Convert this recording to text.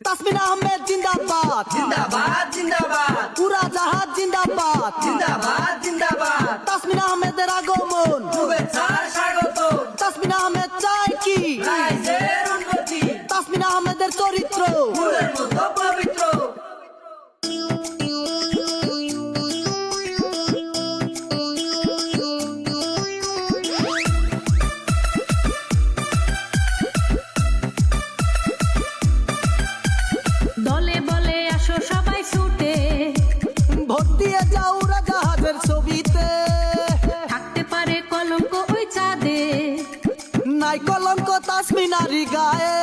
তাসমিন আহমেদ জিন্দাবাদ জিন্দাবাদ জিন্দাবাদ উড়াজাহাজ জিন্দাবাদ জিন্দাবাদ জিন্দাবাদ তাসমিন আহমেদের আগমন শুভেচ্ছা স্বাগত তাসমিন আহমেদ চায় কি রাইজের উন্নতি তাসমিন আহমেদের চরিত্র ফুলের মতো পবিত্র দলে বলে আসো সবাই ছুটে ভোট দিয়ে যাও উড়াজাহাজের ছবিতে থাকতে পারে কলঙ্ক ওই চাঁদে নাই কলঙ্ক তাসমিনারি গায়ে